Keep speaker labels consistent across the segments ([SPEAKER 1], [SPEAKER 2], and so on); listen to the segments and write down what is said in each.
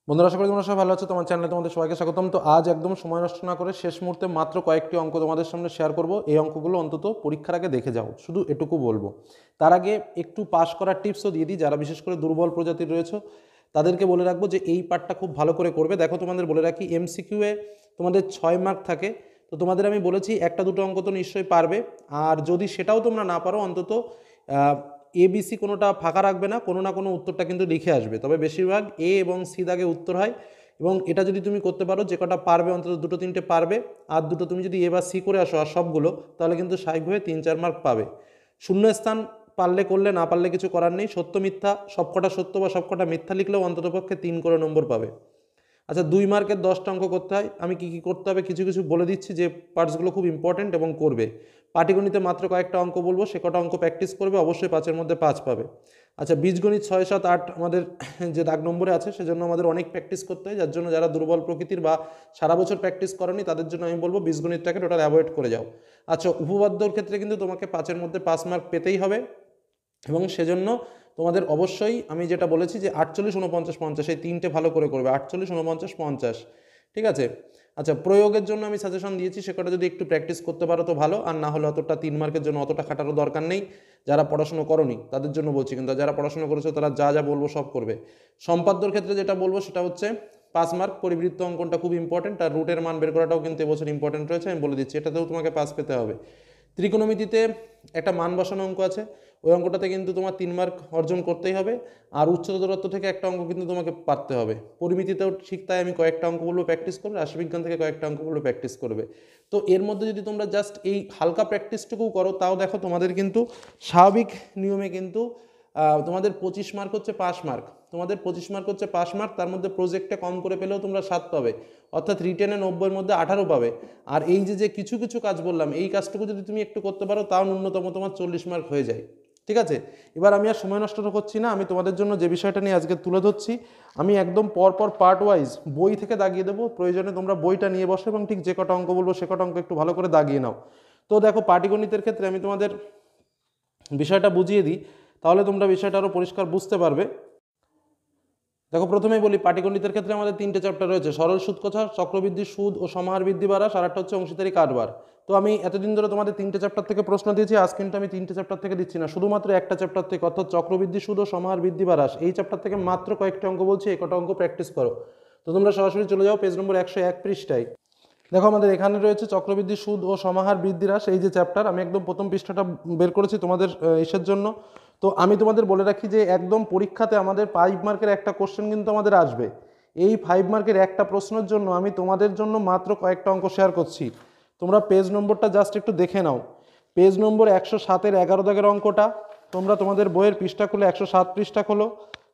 [SPEAKER 1] বন্ধুরা, আশা করি তোমরা সবাই ভালো আছো। তোমার চ্যানেলে তোমাদের সবাইকে স্বাগতম। তো আজ একদম সময় নষ্ট না করে শেষ মুহূর্তে মাত্র কয়েকটি অঙ্ক তোমাদের সামনে শেয়ার করব। এই অঙ্কগুলো অন্তত পরীক্ষার আগে দেখে যাও, শুধু এটুকু বলবো। তার আগে একটু পাস করার টিপসও দিয়ে দিই। যারা বিশেষ করে দুর্বল প্রজাতির রয়েছে তাদেরকে বলে রাখবো যে এই পার্টটা খুব ভালো করে করবে। দেখো, তোমাদের বলে রাখি, এমসিকিউ এ তোমাদের 6 মার্ক থাকে। তো তোমাদের আমি বলেছি একটা দুটো অঙ্ক তো নিশ্চয়ই পারবে। আর যদি সেটাও তোমরা না পারো, অন্তত এবিসি কোনোটা ফাঁকা রাখবে না, কোনো না কোনো উত্তরটা কিন্তু লিখে আসবে। তবে বেশিরভাগ এ এবং সি দাগে উত্তর হয়। এবং এটা যদি তুমি করতে পারো, যে কটা পারবে অন্তত দুটো তিনটে পারবে, আর দুটো তুমি যদি এ বা সি করে আসো আর সবগুলো, তাহলে কিন্তু স্বাভাবিকভাবে 3-4 মার্ক পাবে। শূন্যস্থান পারলে করলে, না পারলে কিছু করার নেই। সত্য মিথ্যা সবকটা সত্য বা সবকটা মিথ্যা লিখলেও অন্ততপক্ষে 3 করে নম্বর পাবে। আচ্ছা, 2 মার্কের 10টা অঙ্ক করতে হয়। আমি কি কি করতে হবে কিছু কিছু বলে দিচ্ছি, যে পার্টসগুলো খুব ইম্পর্টেন্ট এবং করবে। পাটিগণিতে মাত্র কয়েকটা অঙ্ক বলবো, সে কটা অঙ্ক প্র্যাকটিস করবে, অবশ্যই 5-এর মধ্যে 5 পাবে। আচ্ছা, বীজগণিত 6, 7, 8 আমাদের যে দাগ নম্বরে আছে, সেজন্য আমাদের অনেক প্র্যাকটিস করতে হয়। যার জন্য যারা দুর্বল প্রকৃতির বা সারা বছর প্র্যাকটিস করেনি, তাদের জন্য আমি বলবো বীজগণিতটাকে টোটাল অ্যাভয়েড করে যাও। আচ্ছা, উপপাদ্যর ক্ষেত্রে কিন্তু তোমাকে 5-এর মধ্যে 5 মার্ক পেতেই হবে। এবং সেজন্য তোমাদের অবশ্যই আমি যেটা বলেছি, যে 48, 49, 50 এই তিনটে ভালো করে করবে। 48, 49, 50, ঠিক আছে। আচ্ছা, প্রয়োগের জন্য আমি সাজেশন দিয়েছি, সে কটা যদি একটু প্র্যাকটিস করতে পারো তো ভালো, আর না হলে অতটা 3 মার্কের জন্য অতটা খাটারও দরকার নেই। যারা পড়াশোনা করনি তাদের জন্য বলছি, কিন্তু যারা পড়াশোনা করেছো তারা যা যা বলবো সব করবে। সম্পাদ্যর ক্ষেত্রে যেটা বলবো সেটা হচ্ছে 5 মার্ক। পরিবৃত্ত অঙ্কনটা খুব ইম্পর্টেন্ট, আর রুটের মান বের করাটাও কিন্তু এবছর ইম্পর্টেন্ট রয়েছে, আমি বলে দিচ্ছি, এটাতেও তোমাকে পাস পেতে হবে। ত্রিকোণমিতিতে একটা মান বসানো অঙ্ক আছে, ওই অঙ্কটাতে কিন্তু তোমার 3 মার্ক অর্জন করতেই হবে। আর উচ্চতর দূরত্ব থেকে একটা অঙ্ক কিন্তু তোমাকে পারতে হবে। পরিমিতিতেও ঠিক তাই, আমি কয়েকটা অঙ্ক বলবো প্র্যাকটিস করবে, রাশিবিজ্ঞান থেকে কয়েকটা অঙ্ক বলবো প্র্যাকটিস করবে। তো এর মধ্যে যদি তোমরা জাস্ট এই হালকা প্র্যাকটিসটুকু করো, তাও দেখো তোমাদের কিন্তু স্বাভাবিক নিয়মে কিন্তু তোমাদের 25 মার্ক হচ্ছে 5 মার্ক। তোমাদের 25 মার্ক হচ্ছে 5 মার্ক, তার মধ্যে প্রজেক্টে কম করে পেলেও তোমরা 7 পাবে, অর্থাৎ রিটেনে 90-এর মধ্যে 18 পাবে। আর এই যে যে কিছু কিছু কাজ বললাম, এই কাজটুকু যদি তুমি একটু করতে পারো, তাও ন্যূনতম তোমার 40 মার্ক হয়ে যায়। ঠিক আছে, এবার আমি আর সময় নষ্ট করছি না, আমি তোমাদের জন্য যে বিষয়টা নিয়ে আজকে তুলে ধরছি, আমি একদম পরপর পার্ট ওয়াইজ বই থেকে দাগিয়ে দেবো। প্রয়োজনে তোমরা বইটা নিয়ে বসো এবং ঠিক যে কটা অঙ্ক বলবো সে কটা অঙ্ক একটু ভালো করে দাগিয়ে নাও। তো দেখো, পাটিগণিতের ক্ষেত্রে আমি তোমাদের বিষয়টা বুঝিয়ে দিই, তাহলে তোমরা বিষয়টা আরও পরিষ্কার বুঝতে পারবে। দেখো, প্রথমেই বলি, পাটিগণিতের ক্ষেত্রে আমাদের 3টে চ্যাপ্টার রয়েছে: সরল সুদ কথা, চক্রবৃদ্ধি সুদ ও সমাহার বৃদ্ধি বাড়া, আর একটা হচ্ছে অংশীদারি কারবার। তো আমি এতদিন ধরে তোমাদের 3টে চ্যাপ্টার থেকে প্রশ্ন দিয়েছি, আজ কিন্তু আমি 3টে চ্যাপ্টার থেকে দিচ্ছি না, শুধুমাত্র একটা চ্যাপ্টার থেকে, অর্থাৎ চক্রবৃদ্ধি সুদ ও সমাহার বৃদ্ধি বাড়া, এই চ্যাপ্টার থেকে মাত্র কয়েকটা অঙ্ক বলছি, এই কটা অঙ্ক প্র্যাকটিস করো। তো তোমরা সরাসরি চলে যাও পেজ নম্বর 101 পৃষ্ঠায়। দেখো, আমাদের এখানে রয়েছে চক্রবৃদ্ধি সুদ ও সমাহার বৃদ্ধি হ্রাস, এই যে চ্যাপ্টার, আমি একদম প্রথম পৃষ্ঠাটা বের করেছি তোমাদের ইসের জন্য। তো আমি তোমাদের বলে রাখি যে একদম পরীক্ষাতে আমাদের 5 মার্কের একটা কোশ্চেন কিন্তু আমাদের আসবে। এই 5 মার্কের একটা প্রশ্নের জন্য আমি তোমাদের জন্য মাত্র কয়েকটা অঙ্ক শেয়ার করছি। তোমরা পেজ নম্বরটা জাস্ট একটু দেখে নাও। পেজ নম্বর 107-এর 11 দাগের অঙ্কটা, তোমরা তোমাদের বইয়ের পৃষ্ঠা খুলে 107 পৃষ্ঠা খোলো।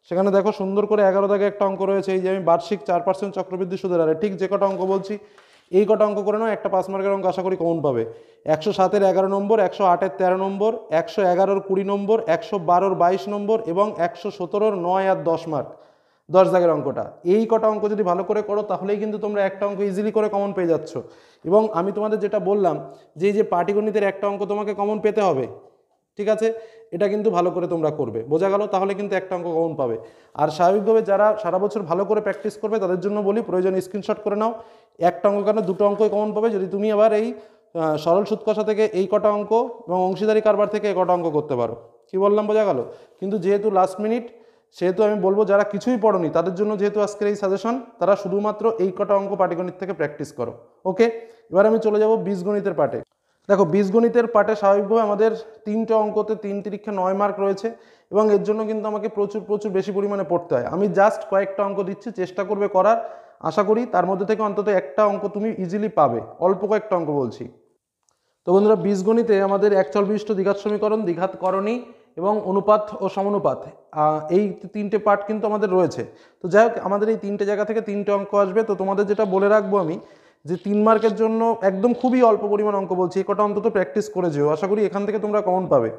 [SPEAKER 1] সেখানে দেখো সুন্দর করে 11 দাগে একটা অঙ্ক রয়েছে, এই যে আমি বার্ষিক 4% চক্রবৃদ্ধি সুদের হারে, ঠিক যে কটা অঙ্ক বলছি এই কটা অঙ্ক করে নাও। একটা 5 মার্কের অঙ্ক আশা করি কমন পাবে। 107-এর 11 নম্বর, 108-এর 13 নম্বর, 111-র 20 নম্বর, 112-র 22 নম্বর এবং 117-র 9 আর 10 মার্ক, 10 দাগের অঙ্কটা। এই কটা অঙ্ক যদি ভালো করে করো, তাহলেই কিন্তু তোমরা একটা অঙ্ক ইজিলি করে কমন পেয়ে যাচ্ছ। এবং আমি তোমাদের যেটা বললাম, যে এই যে পাটিগণিতের একটা অঙ্ক তোমাকে কমন পেতে হবে, ঠিক আছে, এটা কিন্তু ভালো করে তোমরা করবে, বোঝা গেল? তাহলে কিন্তু একটা অঙ্ক কমন পাবে। আর স্বাভাবিকভাবে যারা সারা বছর ভালো করে প্র্যাকটিস করবে, তাদের জন্য বলি, প্রয়োজন স্ক্রিনশট করে নাও। একটা অঙ্ক কেন, দুটো অঙ্কই কমন পাবে, যদি তুমি আবার এই সরল সুদ কষা থেকে এই কটা অঙ্ক এবং অংশীদারি কারবার থেকে এই কটা অঙ্ক করতে পারো। কি বললাম, বোঝা গেল? কিন্তু যেহেতু লাস্ট মিনিট, সেহেতু আমি বলবো যারা কিছুই পড়োনি তাদের জন্য যেহেতু আজকের এই সাজেশন, তারা শুধুমাত্র এই কটা অঙ্ক পাটিগণিত থেকে প্র্যাকটিস করো। ওকে, এবার আমি চলে যাব বীজগণিতের পার্টে। দেখো, বীজগণিতের পার্টে স্বাভাবিকভাবে আমাদের 3টে অঙ্কতে 3 9 মার্ক রয়েছে, এবং এর জন্য কিন্তু আমাকে প্রচুর প্রচুর বেশি পরিমাণে পড়তে হয়। আমি জাস্ট কয়েকটা অঙ্ক দিচ্ছি, চেষ্টা করবে করার। আশা করি তার মধ্যে থেকে অন্তত একটা অঙ্ক তুমি ইজিলি পাবে, অল্প কয়েকটা অঙ্ক বলছি। তো বন্ধুরা, বীজগণিতে আমাদের একচল বিশিষ্ট দ্বিঘাত সমীকরণ, দ্বিঘাত করণী এবং অনুপাত ও সমানুপাত, এই 3টে পার্ট কিন্তু আমাদের রয়েছে। তো যাই হোক, আমাদের এই 3টে জায়গা থেকে 3টে অঙ্ক আসবে। তো তোমাদের যেটা বলে রাখবো আমি, যে 3 মার্কের জন্য একদম খুবই অল্প পরিমাণ অঙ্ক বলছি, এ কটা অন্তত প্র্যাকটিস করে যেও, আশা করি এখান থেকে তোমরা কমন পাবে।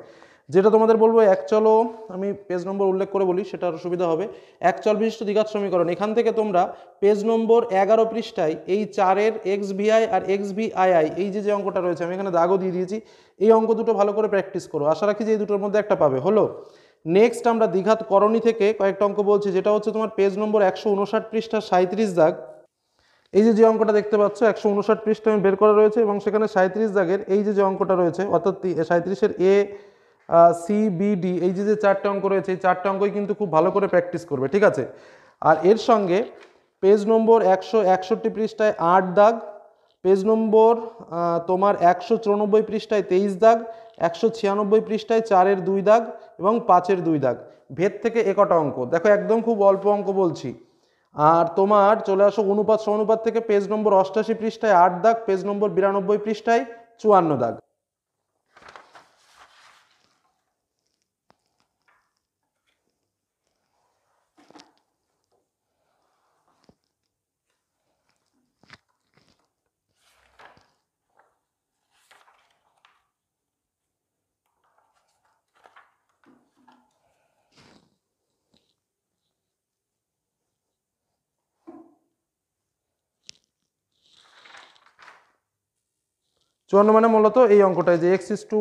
[SPEAKER 1] যেটা তোমাদের বলবো, একচলও আমি পেজ নম্বর উল্লেখ করে বলি, সেটা আরও সুবিধা হবে। একচল বিশিষ্ট দ্বিঘাত সমীকরণ, এখান থেকে তোমরা পেজ নম্বর 11 পৃষ্ঠায় এই 4-এর এক্স ভিআই আর এক্স ভিআইআই, এই যে যে অঙ্কটা রয়েছে, আমি এখানে দাগও দিয়ে দিয়েছি, এই অঙ্ক দুটো ভালো করে প্র্যাকটিস করো। আশা রাখি যে এই দুটোর মধ্যে একটা পাবে। হলো, নেক্সট আমরা দ্বিঘাত করণী থেকে কয়েকটা অঙ্ক বলছি, যেটা হচ্ছে তোমার পেজ নম্বর 159 পৃষ্ঠা 37 দাগ। এই যে অঙ্কটা দেখতে পাচ্ছ 159 পৃষ্ঠা আমি বের করা রয়েছে এবং সেখানে 37 দাগের এই যে অঙ্কটা রয়েছে, অর্থাৎ 37-এর এ সি বি ডি, এই যে চারটে অঙ্ক রয়েছে, এই চারটে অঙ্কই কিন্তু খুব ভালো করে প্র্যাকটিস করবে, ঠিক আছে। আর এর সঙ্গে পেজ নম্বর 161 পৃষ্ঠায় 8 দাগ, পেজ নম্বর তোমার 194 পৃষ্ঠায় 23 দাগ, 196 পৃষ্ঠায় 4-এর 2 দাগ এবং 5-এর 2 দাগ। ভেদ থেকে একটা অঙ্ক দেখো, একদম খুব অল্প অঙ্ক বলছি। আর তোমার চলে আসো অনুপাত সমানুপাত থেকে পেজ নম্বর 88 পৃষ্ঠায় 8 দাগ, পেজ নম্বর 92 পৃষ্ঠায় 54 দাগ। চুয়ান্ন মানে মূলত এই অঙ্কটায় যে X is to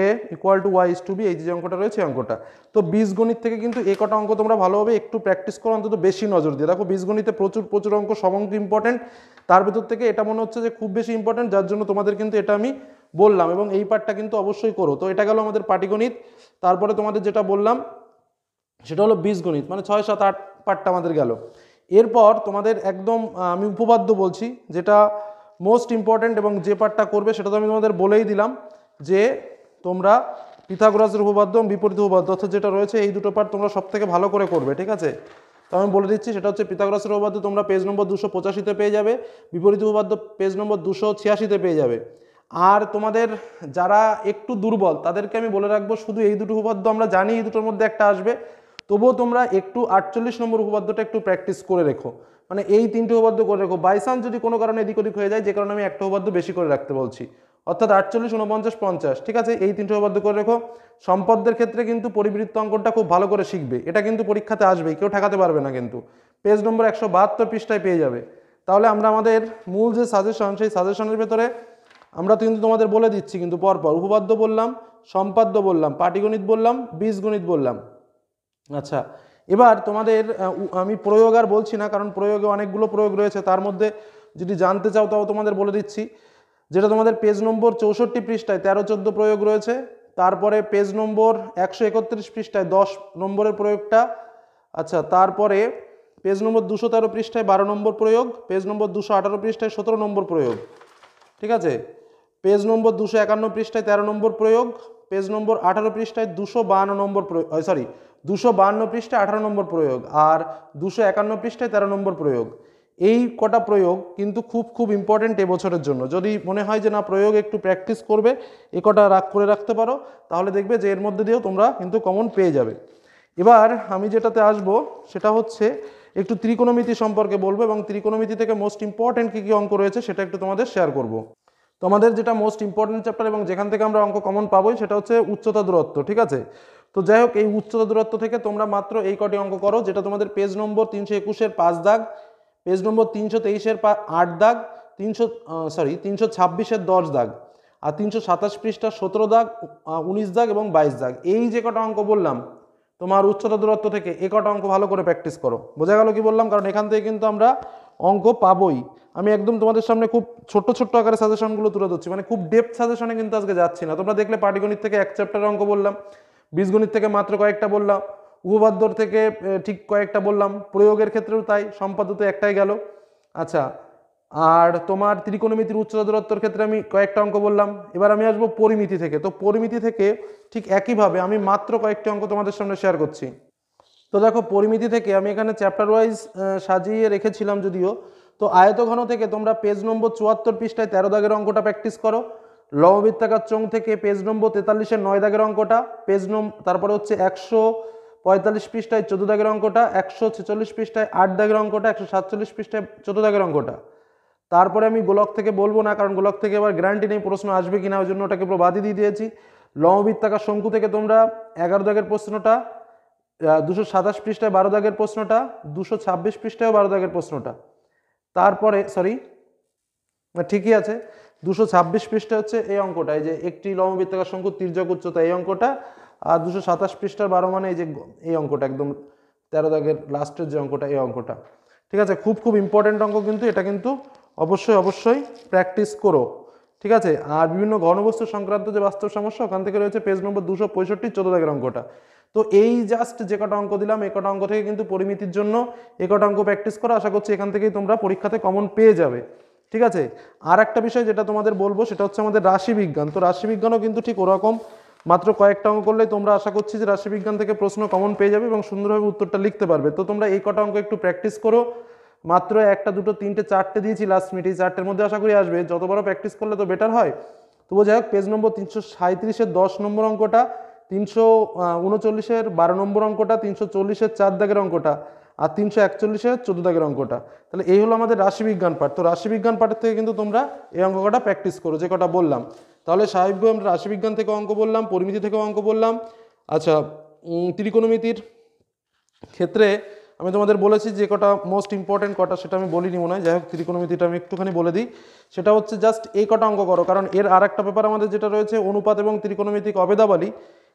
[SPEAKER 1] A equal to Y is to B, এই যে অঙ্কটা রয়েছে এই অঙ্কটা। তো বীজগণিত থেকে কিন্তু এ কটা অঙ্ক তোমরা ভালোভাবে একটু প্র্যাকটিস করো, অন্তত বেশি নজর দিয়ে দেখো। বীজগণিতে প্রচুর অঙ্ক, সব অঙ্ক ইম্পর্টেন্ট, তার ভিতর থেকে এটা মনে হচ্ছে যে খুব বেশি ইম্পর্টেন্ট, যার জন্য তোমাদের কিন্তু এটা আমি বললাম, এবং এই পার্টটা কিন্তু অবশ্যই করো। তো এটা গেল আমাদের পাটিগণিত। তারপরে তোমাদের যেটা বললাম সেটা হলো বীজগণিত, মানে 6, 7, 8 পার্টটা আমাদের গেল। এরপর তোমাদের একদম আমি উপপাদ্য বলছি, যেটা মোস্ট ইম্পর্টেন্ট, এবং যে পার্টটা করবে সেটা তো আমি তোমাদের বলেই দিলাম, যে তোমরা পিথাগোরাসের উপপাদ্য এবং বিপরীত উপপাদ্য, অর্থাৎ যেটা রয়েছে এই দুটো পার্ট তোমরা সব থেকে ভালো করে করবে, ঠিক আছে। তো আমি বলে দিচ্ছি, সেটা হচ্ছে পিথাগোরাসের উপপাদ্য তোমরা পেজ নম্বর 285-তে পেয়ে যাবে, বিপরীত উপপাদ্য পেজ নম্বর 286-তে পেয়ে যাবে। আর তোমাদের যারা একটু দুর্বল তাদেরকে আমি বলে রাখবো, শুধু এই দুটো উপপাদ্য আমরা জানি এই দুটোর মধ্যে একটা আসবে, তবুও তোমরা একটু 48 নম্বর উপপাদ্যটা একটু প্র্যাকটিস করে রেখো, মানে এই তিনটে উপপাদ্য করে রেখো। বাই চান্স যদি কোনো কারণে এদিক ওদিক হয়ে যায়, যে কারণে আমি একটা উপপাদ্য বেশি করে রাখতে বলছি, অর্থাৎ 48, 49, 50, ঠিক আছে, এই তিনটে উপপাদ্য করে রেখো। সম্পদের ক্ষেত্রে কিন্তু পরিবৃত্ত অঙ্কনটা খুব ভালো করে শিখবে, এটা কিন্তু পরীক্ষাতে আসবেই, কেউ ঠেকাতে পারবে না কিন্তু। পেজ নম্বর 172 পৃষ্ঠায় পেয়ে যাবে। তাহলে আমরা আমাদের মূল যে সাজেশন, সেই সাজেশনের ভেতরে আমরা কিন্তু তোমাদের বলে দিচ্ছি কিন্তু পরপর, উপপাদ্য বললাম, সম্পাদ্য বললাম, পাটিগণিত বললাম, বীজগণিত বললাম। আচ্ছা, এবার তোমাদের আমি প্রয়োগ আর বলছি না, কারণ প্রয়োগে অনেকগুলো প্রয়োগ রয়েছে, তার মধ্যে যদি জানতে চাও তাও তোমাদের বলে দিচ্ছি। যেটা তোমাদের পেজ নম্বর 64 পৃষ্ঠায় 13-14 প্রয়োগ রয়েছে, তারপরে পেজ নম্বর 131 পৃষ্ঠায় 10 নম্বরের প্রয়োগটা। আচ্ছা, তারপরে পেজ নম্বর 213 পৃষ্ঠায় 12 নম্বর প্রয়োগ, পেজ নম্বর 218 পৃষ্ঠায় 17 নম্বর প্রয়োগ, ঠিক আছে। পেজ নম্বর 251 পৃষ্ঠায় 13 নম্বর প্রয়োগ, পেজ নম্বর 18 পৃষ্ঠায় 252 নম্বর প্রয়োগ, 252 পৃষ্ঠায় 18 নম্বর প্রয়োগ, আর 251 পৃষ্ঠায় 13 নম্বর প্রয়োগ। এই কটা প্রয়োগ কিন্তু খুব ইম্পর্টেন্ট এবছরের জন্য। যদি মনে হয় যে না প্রয়োগ একটু প্র্যাকটিস করবে, এ কটা করে রাখতে পারো, তাহলে দেখবে যে এর মধ্যে দিয়েও তোমরা কিন্তু কমন পেয়ে যাবে। এবার আমি যেটাতে আসবো সেটা হচ্ছে একটু ত্রিকোণমিতি সম্পর্কে বলবো, এবং ত্রিকোণমিতি থেকে মোস্ট ইম্পর্টেন্ট কী কী অঙ্ক রয়েছে সেটা একটু তোমাদের শেয়ার করব। তোমাদের যেটা মোস্ট ইম্পর্টেন্ট চ্যাপ্টার এবং যেখান থেকে আমরা অঙ্ক কমন পাবোই, সেটা হচ্ছে উচ্চতা দূরত্ব, ঠিক আছে। তো যাই হোক, এই উচ্চতা দূরত্ব থেকে তোমরা মাত্র এই কটি অঙ্ক করো, যেটা তোমাদের পেজ নম্বর 321-এর 5 দাগ, পেজ নম্বর 323-এর 8 দাগ, 326-এর 10 দাগ, আর 327 পৃষ্ঠা 17 দাগ, 19 দাগ এবং 22 দাগ। এই যে কটা অঙ্ক বললাম তোমার উচ্চতা দূরত্ব থেকে, এ কটা অঙ্ক ভালো করে প্র্যাকটিস করো। বোঝা গেল কি বললাম? কারণ এখান থেকে কিন্তু আমরা অঙ্ক পাবোই। আমি একদম তোমাদের সামনে খুব ছোট্ট আকারে সাজেশনগুলো তুলে ধরছি, মানে খুব ডেপথ সাজেশনে কিন্তু আজকে যাচ্ছি না। তোমরা দেখলে পাটিগণিত থেকে এক চ্যাপ্টারের অঙ্ক বললাম, বীজগণিত থেকে মাত্র কয়েকটা বললাম, উপপাদ্যর থেকে ঠিক কয়েকটা বললাম, প্রয়োগের ক্ষেত্রেও তাই, সম্পাদ্য তো একটাই গেল। আচ্ছা, আর তোমার ত্রিকোণমিতির উচ্চতা দূরত্বের ক্ষেত্রে আমি কয়েকটা অঙ্ক বললাম। এবার আমি আসবো পরিমিতি থেকে। তো পরিমিতি থেকে ঠিক একইভাবে আমি মাত্র কয়েকটি অঙ্ক তোমাদের সামনে শেয়ার করছি। তো দেখো, পরিমিতি থেকে আমি এখানে চ্যাপ্টার ওয়াইজ সাজিয়ে রেখেছিলাম যদিও। তো আয়তঘন থেকে তোমরা পেজ নম্বর 74 পৃষ্ঠায় 13 দাগের অঙ্কটা প্র্যাকটিস করো। লববৃত্তাকার চোঙ থেকে পেজ নম্বর 43-এর 9 দাগের অঙ্কটা, তারপরে হচ্ছে 145 পৃষ্ঠায় 14 দাগের অঙ্কটা, 146 পৃষ্ঠায় 8 দাগের অঙ্কটা, 147 পৃষ্ঠায় 14 দাগের অঙ্কটা। তারপরে আমি গোলক থেকে বলবো না, কারণ গোলক থেকে আবার গ্যারান্টি নেই প্রশ্ন আসবে কিনা, ওই জন্য ওটাকে পুরো বাদই দিয়ে দিয়েছি। লববৃত্তাকার শঙ্কু থেকে তোমরা 11 দাগের প্রশ্নটা, 227 পৃষ্ঠায় 12 দাগের প্রশ্নটা, 226 পৃষ্ঠায় 12 দাগের প্রশ্নটা। তারপরে ঠিকই আছে, 226 পৃষ্ঠা হচ্ছে এই অঙ্কটা, এই যে একটি লম্ববৃত্তাকার শঙ্কুর তির্যক উচ্চতা, এই অঙ্কটা। আর 227 পৃষ্ঠার 12 মানে এই যে এই অঙ্কটা একদম 13 দাগের লাস্টের যে অঙ্কটা, এই অঙ্কটা, ঠিক আছে? খুব খুব ইম্পর্টেন্ট অঙ্ক কিন্তু এটা, কিন্তু অবশ্যই অবশ্যই প্র্যাকটিস করো, ঠিক আছে? আর বিভিন্ন ঘনবস্তু সংক্রান্ত যে বাস্তব সমস্যা, ওখান থেকে রয়েছে পেজ নম্বর 265, 14 দাগের অঙ্কটা। তো এই জাস্ট যে কটা অঙ্ক দিলাম, এই কটা অঙ্ক থেকে কিন্তু পরিমিতির জন্য এই কটা অঙ্ক প্র্যাকটিস করো। আশা করছি এখান থেকেই তোমরা পরীক্ষাতে কমন পেয়ে যাবে, ঠিক আছে? আর একটা বিষয় যেটা তোমাদের বলবো, সেটা হচ্ছে আমাদের রাশিবিজ্ঞান। তো রাশিবিজ্ঞানও কিন্তু ঠিক ওরকম, মাত্র কয়েকটা অঙ্ক করলেই তোমরা আশা করছি যে রাশিবিজ্ঞান থেকে প্রশ্ন কমন পেয়ে যাবে এবং সুন্দরভাবে উত্তরটা লিখতে পারবে। তো তোমরা এই কটা অঙ্ক একটু প্র্যাকটিস করো। মাত্র একটা, দুটো, তিনটে, চারটে দিয়েছি লাস্ট মিনিট, এই চারটের মধ্যে আশা করি আসবে। যত বড় প্র্যাকটিস করলে তো বেটার হয়। তবু যাই হোক, পেজ নম্বর 337-এর 10 নম্বর অঙ্কটা, 339-এর 12 নম্বর অঙ্কটা, 340-এর 4 দাগের অঙ্কটা, আর 341-এর 14 দাগের অঙ্কটা। তাহলে এই হলো আমাদের রাশিবিজ্ঞান পাঠ। তো রাশিবিজ্ঞান পাঠের থেকে কিন্তু তোমরা এই অঙ্ক কটা প্র্যাকটিস করো, যে কটা বললাম। তাহলে স্বাভাবিকভাবে আমরা রাশিবিজ্ঞান থেকে অঙ্ক বললাম, পরিমিতি থেকেও অঙ্ক বললাম। আচ্ছা, ত্রিকোণমিতির ক্ষেত্রে আমি তোমাদের বলেছি যে কটা মোস্ট ইম্পর্টেন্ট কটা, সেটা আমি বলিনি মনে হয়। যাই হোক, ত্রিকোণমিতিটা আমি একটুখানি বলে দিই। সেটা হচ্ছে জাস্ট এই কটা অঙ্ক করো, কারণ এর আর একটা পেপার আমাদের যেটা রয়েছে অনুপাত এবং ত্রিকোণমিতিক অবেদাবলী,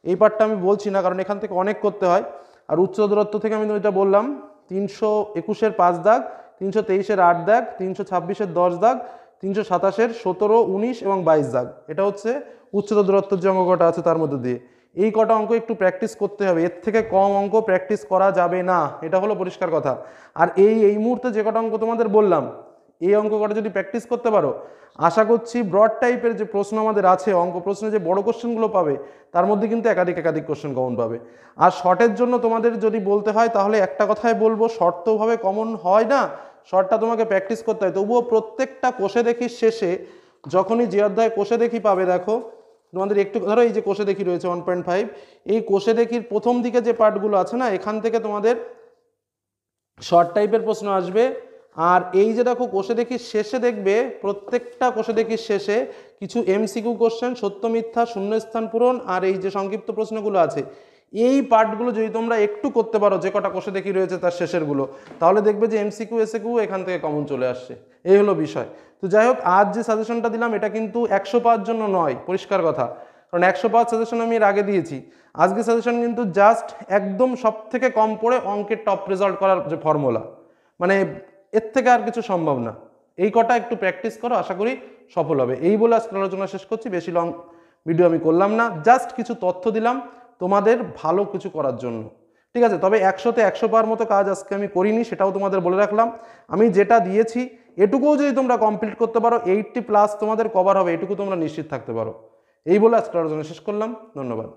[SPEAKER 1] এই পার্টটা আমি বলছি না, কারণ এখান থেকে অনেক করতে হয়। আর উচ্চ দূরত্ব থেকে আমি যেটা বললাম, 321-এর 5 দাগ, 323-এর 8 দাগ, 326-এর 10 দাগ, 327-এর 17, 19 এবং 22 দাগ। এটা হচ্ছে উচ্চতর দূরত্বের যে অঙ্ক কটা আছে তার মধ্যে দিয়ে। এই কটা অঙ্ক একটু প্র্যাকটিস করতে হবে, এর থেকে কম অঙ্ক প্র্যাকটিস করা যাবে না, এটা হলো পরিষ্কার কথা। আর এই মুহূর্তে যে কটা অঙ্ক তোমাদের বললাম, এই অঙ্ক কটা যদি প্র্যাকটিস করতে পারো, আশা করছি ব্রড টাইপের যে প্রশ্ন আমাদের আছে, অঙ্ক প্রশ্নে যে বড় কোশ্চেনগুলো পাবে, তার মধ্যে কিন্তু একাধিক কোশ্চেন কমন পাবে। আর শর্টের জন্য তোমাদের যদি বলতে হয়, তাহলে একটা কথাই বলবো, শর্ট তো ভাবে কমন হয় না, শর্টটা তোমাকে প্র্যাকটিস করতে হয়। তবুও প্রত্যেকটা কোষে দেখির শেষে, যখনই যে অধ্যায় কোষে দেখি পাবে, দেখো তোমাদের একটু ধরো এই যে কোষে দেখি রয়েছে 1.5, এই কোষে দেখির প্রথম দিকে যে পার্টগুলো আছে না, এখান থেকে তোমাদের শর্ট টাইপের প্রশ্ন আসবে। আর এই যে দেখো কোষে দেখির শেষে দেখবে, প্রত্যেকটা কোষে দেখির শেষে কিছু এমসিকিউ কোশ্চেন, সত্য মিথ্যা, শূন্যস্থান পূরণ, আর এই যে সংক্ষিপ্ত প্রশ্নগুলো আছে, এই পার্টগুলো যদি তোমরা একটু করতে পারো, যে কটা কোষে দেখি রয়েছে তার শেষেরগুলো, তাহলে দেখবে যে এমসিকিউ এসএকিউ এখান থেকে কমন চলে আসছে। এই হলো বিষয়। তো যাই হোক, আজ যে সাজেশনটা দিলাম, এটা কিন্তু 100 পাওয়ার জন্য নয়, পরিষ্কার কথা, কারণ 100 পাওয়ার সাজেশন আমি এর আগে দিয়েছি। আজকে সাজেশন কিন্তু জাস্ট একদম সব থেকে কম পড়ে অঙ্কের টপ রেজাল্ট করার যে ফর্মুলা, মানে এর থেকে আর কিছু সম্ভব না। এই কটা একটু প্র্যাকটিস করো, আশা করি সফল হবে। এই বলে আজকে আলোচনা শেষ করছি, বেশি লং ভিডিও আমি করলাম না, জাস্ট কিছু তথ্য দিলাম তোমাদের ভালো কিছু করার জন্য, ঠিক আছে? তবে 100-তে 100 পাওয়ার মতো কাজ আজকে আমি করিনি, সেটাও তোমাদের বলে রাখলাম। আমি যেটা দিয়েছি এটুকুও যদি তোমরা কমপ্লিট করতে পারো, 80+ তোমাদের কভার হবে, এটুকু তোমরা নিশ্চিত থাকতে পারো। এই বলে আজকে আলোচনা শেষ করলাম। ধন্যবাদ।